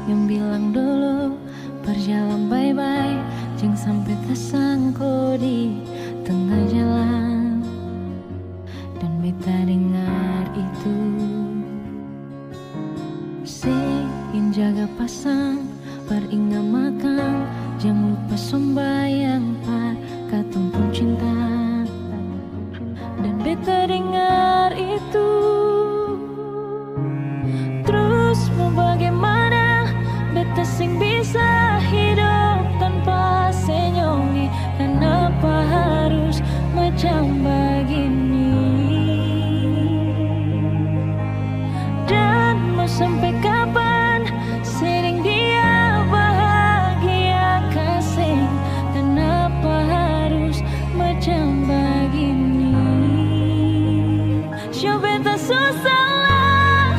yang bilang dulu berjalan bye-bye, jeng sampai tersangkut di tengah jalan. Dan beta dengar itu si yang jaga pasang peringat makan, jangan lupa sembahyang par katong pun cinta. Dan beta dengar itu, terus mau bagaimana beta sing bisa hidup tanpa senyongi. Kenapa harus macam begini? Dan mau sampai kapan sering dia bahagia kasih? Kenapa harus macam begini? Show beta susah lah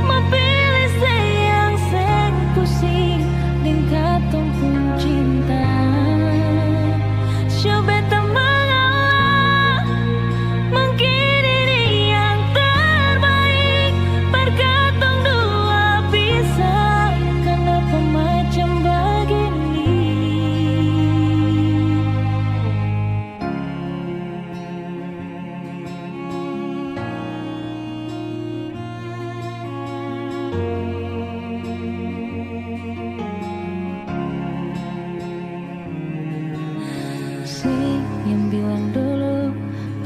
memilih sayang seng pusing dengan katong pun cinta. Show beta mengalah mungkin ini yang terbaik perkatong dua bisa. Kenapa macam begini? Si yang bilang dulu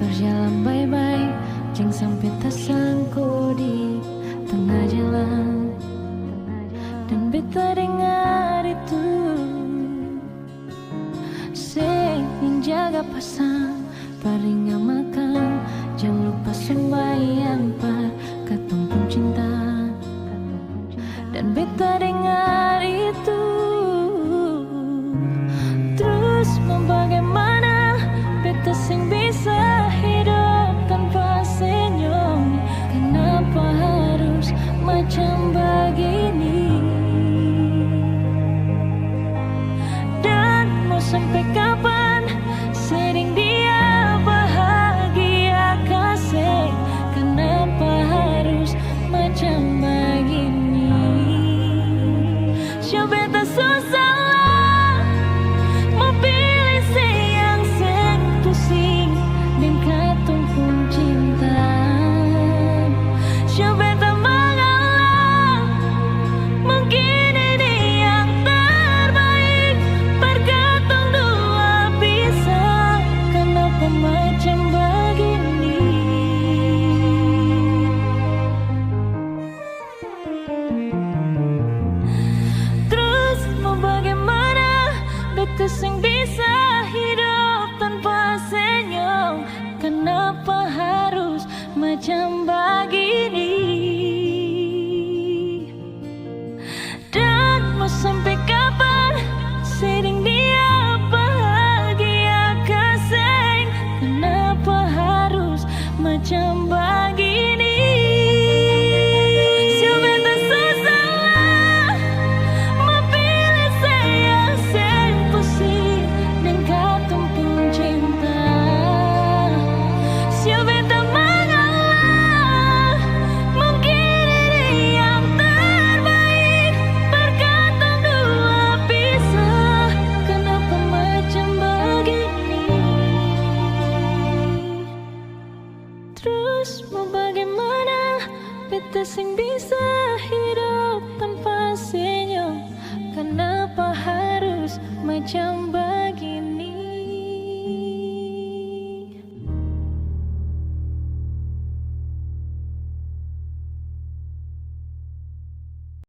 berjalan bye-bye, jeng sampai tersangkut di tengah jalan. Dan beta dengar itu si yang jaga pasang peringat makan, jangan lupa sembahyang par katong pun cinta. Dan beta dengar itu, terus mau bagaimana beta sing bisa hidup tanpa senyum. Kenapa harus macam begini? Dan mau sampai kapan sering dia bahagia kasih? Kenapa harus macam begini? Show beta susah lah memilih sayang seng pusing dengan katong pun cinta. Show beta mengalah mungkin ini yang terbaik perkatong dua bisa. Kenapa macam begini? Terus mau bagaimana beta sing bisa hidup tanpa senyum? Kenapa harus macam begini? Dan mau sampai kapan sering dia bahagia kasih? Kenapa harus macam begini? Show beta susah lah memilih sayang seng pusing dengan katong pun cinta. Show beta mengalah mungkin ini yang terbaik perkatong dua bisa. Kenapa macam begini? Terus mau bagaimana beta sing bisa